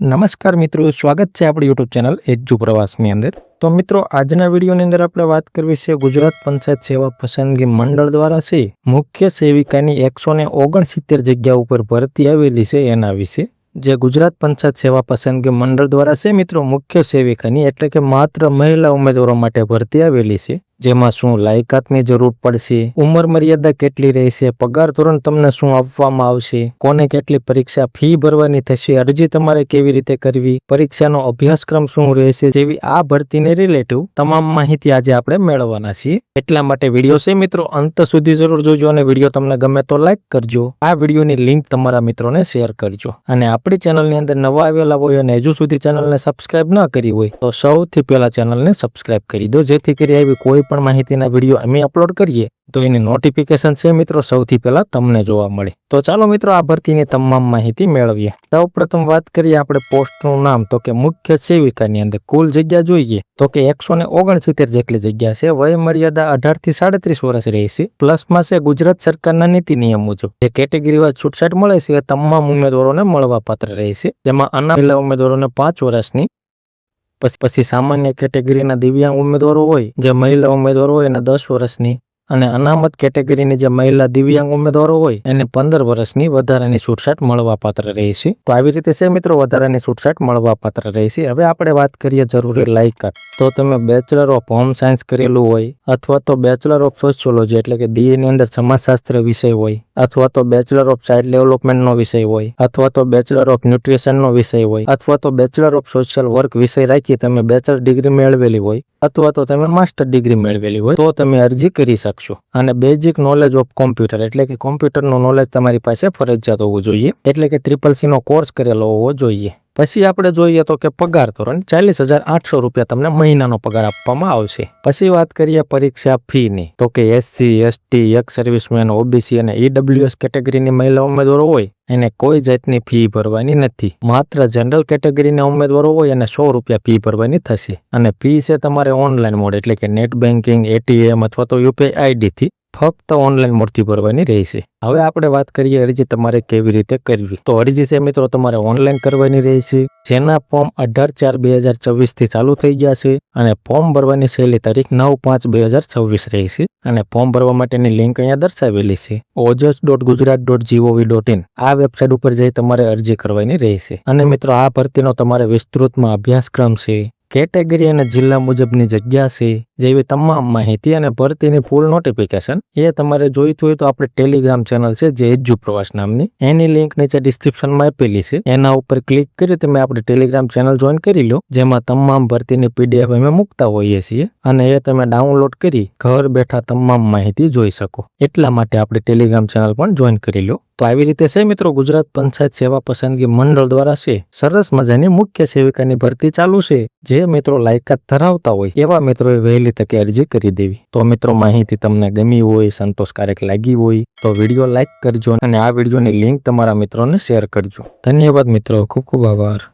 નમસ્કાર મિત્રો, સ્વાગત છે આપણી યુટ્યુબ ચેનલ એજ્જુ પ્રવાસની અંદર। તો મિત્રો, આજના વિડીયોની અંદર આપણે વાત કરવી છે ગુજરાત પંચાયત સેવા પસંદગી મંડળ દ્વારા છે મુખ્ય સેવિકાની 169 જગ્યા ઉપર ભરતી આવેલી છે એના વિશે। જે ગુજરાત પંચાયત સેવા પસંદગી મંડળ દ્વારા છે મિત્રો મુખ્ય સેવિકાની એટલે કે માત્ર મહિલા ઉમેદવારો માટે ભરતી આવેલી છે। જેમાં શું લાયકાતની જરૂર પડશે, ઉંમર મર્યાદા કેટલી રહેશે, પગાર ધોરણ તમને શું આપવામાં આવશે, કોને કેટલી પરીક્ષા ફી ભરવાની થશે, અરજી તમારે કેવી રીતે કરવી, પરીક્ષાનો અભ્યાસક્રમ શું રહેશે જેવી આ ભરતીને રિલેટિવ તમામ માહિતી આજે આપણે મેળવવાના છીએ। એટલા માટે વિડીયો છે મિત્રો અંત સુધી જરૂર જોજો અને વિડીયો તમને ગમે તો લાઈક કરજો। આ વિડીયોની લિંક તમારા મિત્રોને શેર કરજો અને આપણી ચેનલની અંદર નવા આવેલા હોય અને હજુ સુધી ચેનલને સબસ્ક્રાઇબ ન કરી હોય તો સૌથી પહેલા ચેનલને સબસ્ક્રાઇબ કરી દો, જેથી કરી આવી કોઈ પણ માહિતીના વિડીયો અમે અપલોડ કરીએ તો એની નોટિફિકેશન છે મિત્રો સૌથી પહેલા તમને જોવા મળે। તો ચાલો મિત્રો આ ભરતીની તમામ માહિતી મેળવીએ। સૌ પ્રથમ વાત કરીએ આપણે પોસ્ટનું નામ, તો કે મુખ્ય સેવિકાની અંદર કુલ જગ્યા જોઈએ તો કે 169 જેટલી જગ્યા છે। વય મર્યાદા 18 થી 37 વર્ષ રહેશે। પ્લસમાં છે ગુજરાત સરકારના નીતિ નિયમ મુજબ જે કેટેગરી વાઇઝ છૂટછાટ મળે છે એ તમામ ઉમેદવારોને મળવા પાત્ર રહેશે। જેમાં અનામત ઉમેદવારોને 5 વર્ષની, પછી સામાન્ય કેટેગરીના દિવ્યાંગ ઉમેદવારો હોય જે મહિલા ઉમેદવારો હોય એને 10 વર્ષની, અને અનામત કેટેગરીની જે મહિલા દિવ્યાંગ ઉમેદવારો હોય એને 15 વર્ષની વધારાની છૂટછાટ મળવા પાત્ર રહેશે। તો આવી રીતે છે મિત્રો વધારાની છૂટછાટ મળવા પાત્ર રહેશે। હવે આપણે વાત કરીએ જરૂરી લાયકાત, તો તમે બેચલર ઓફ હોમ સાયન્સ કરેલું હોય અથવા તો બેચલર ઓફ સોશિયોલોજી એટલે કે BA ની અંદર સમાજશાસ્ત્ર વિષય હોય, અથવા તો બેચલર ઓફ ચાઇલ્ડ ડેવલપમેન્ટનો વિષય હોય, અથવા તો બેચલર ઓફ ન્યુટ્રિશનનો વિષય હોય, અથવા તો બેચલર ઓફ સોશિયલ વર્ક વિષય રાખી તમે બેચલર ડિગ્રી મેળવેલી હોય, અથવા તો તમે માસ્ટર ડિગ્રી મેળવેલી હોય તો તમે અરજી કરી શકશો। અને બેઝિક નોલેજ ઓફ કોમ્પ્યુટર એટલે કે કોમ્પ્યુટરનું નોલેજ તમારી પાસે ફરજિયાત હોવું જોઈએ, એટલે કે CCC નો કોર્સ કરેલો હોવો જોઈએ। પછી આપણે જોઈએ તો કે પગાર ધોરણ 40,800 રૂપિયા તમને મહિનાનો પગાર આપવામાં આવશે। પછી વાત કરીએ પરીક્ષા ફીની, તો કે SC, ST, x servicemen, OBC અને EWS કેટેગરીની મહિલા ઉમેદવારો હોય એને કોઈ જાતની ફી ભરવાની નથી। માત્ર જનરલ કેટેગરીના ઉમેદવારો હોય એને 100 રૂપિયા ફી ભરવાની થશે। અને ફી છે તમારે ઓનલાઈન મોડ એટલે કે નેટ બેન્કિંગ, ATM અથવા તો UPI ID થી ફક્ત ઓનલાઈન મોડથી ભરવાની રહેશે। હવે આપણે વાત કરીએ અરજી તમારે કેવી રીતે કરવી, તો અરજી છે મિત્રો તમારે ઓનલાઈન કરવાની રહેશે, જેના ફોર્મ 18/4/2024 થી ચાલુ થઈ ગયા છે અને ફોર્મ ભરવાની છેલ્લી તારીખ 9/5/2026 રહેશે। અને ફોર્મ ભરવા માટેની લિંક અહીંયા દર્શાવેલી છે ojas.gujarat.gov.in। આ વેબસાઇટ ઉપર જઈ તમારે અરજી કરવાની રહેશે। અને મિત્રો આ ભરતીનો તમારે વિસ્તૃતમાં અભ્યાસક્રમ છે, કેટેગરી અને જિલ્લા મુજબની જગ્યા છે જેવી તમામ માહિતી અને ભરતીની ફૂલ નોટિફિકેશન એ તમારે જોઈતું હોય તો આપણે ટેલિગ્રામ ચેનલ છે જે એજ્જુ પ્રવાસ નામની, એની લિંક નીચે ડિસ્ક્રિપ્શનમાં આપેલી છે, એના ઉપર ક્લિક કરી તમે આપણે ટેલિગ્રામ ચેનલ જોઈન કરી લો, જેમાં તમામ ભરતીની PDF અમે મૂકતા હોઈએ છીએ અને એ તમે ડાઉનલોડ કરી ઘર બેઠા તમામ માહિતી જોઈ શકો। એટલા માટે આપણે ટેલિગ્રામ ચેનલ પણ જોઈન કરી લો। તો આવી રીતે છે મિત્રો ગુજરાત પંચાયત સેવા પસંદગી મંડળ દ્વારા છે સરસ મજાની મુખ્ય સેવિકાની ભરતી ચાલુ છે। જે મિત્રો લાયકાત ધરાવતા હોય એવા મિત્રોએ વહેલી તકે અરજી કરી દેવી। તો મિત્રો માહિતી તમને ગમી હોય, સંતોષકારક લાગી હોય તો વિડીયો લાઈક કરજો અને આ વિડીયોની લિંક તમારા મિત્રોને શેર કરજો। ધન્યવાદ મિત્રો, ખૂબ ખૂબ આભાર।